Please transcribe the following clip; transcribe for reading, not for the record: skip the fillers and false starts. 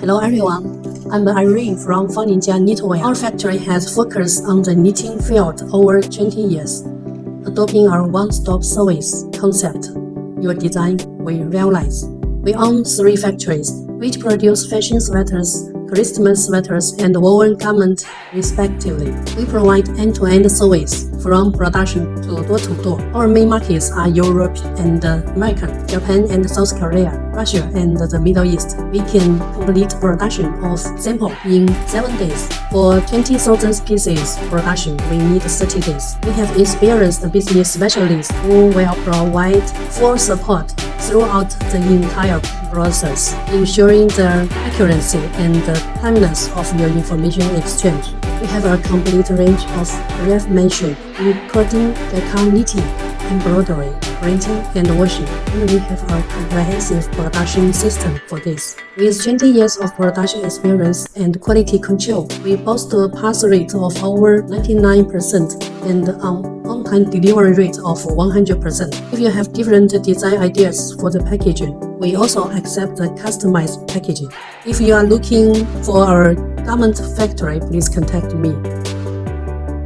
Hello everyone, I'm Irene from Ninja Knitwear. Our factory has focused on the knitting field over 20 years, adopting our one-stop service concept. Your design we realize. We own 3 factories, which produce fashion sweaters, Christmas sweaters, and woven garments respectively. We provide end-to-end service from production to door-to-door. Our main markets are Europe and America, Japan and South Korea, Russia and the Middle East. We can complete production of sample in 7 days. For 20,000 pieces production, we need 30 days. We have experienced business specialists who will provide full support throughout the entire process, ensuring the accuracy and the timeliness of your information exchange. We have a complete range of craftsmanship, including decor knitting, embroidery, printing, and washing, and we have a comprehensive production system for this. With 20 years of production experience and quality control, we boast a pass rate of over 99% and an on-time delivery rate of 100%. If you have different design ideas for the packaging, we also accept the customized packaging. If you are looking for a garment factory, please contact me.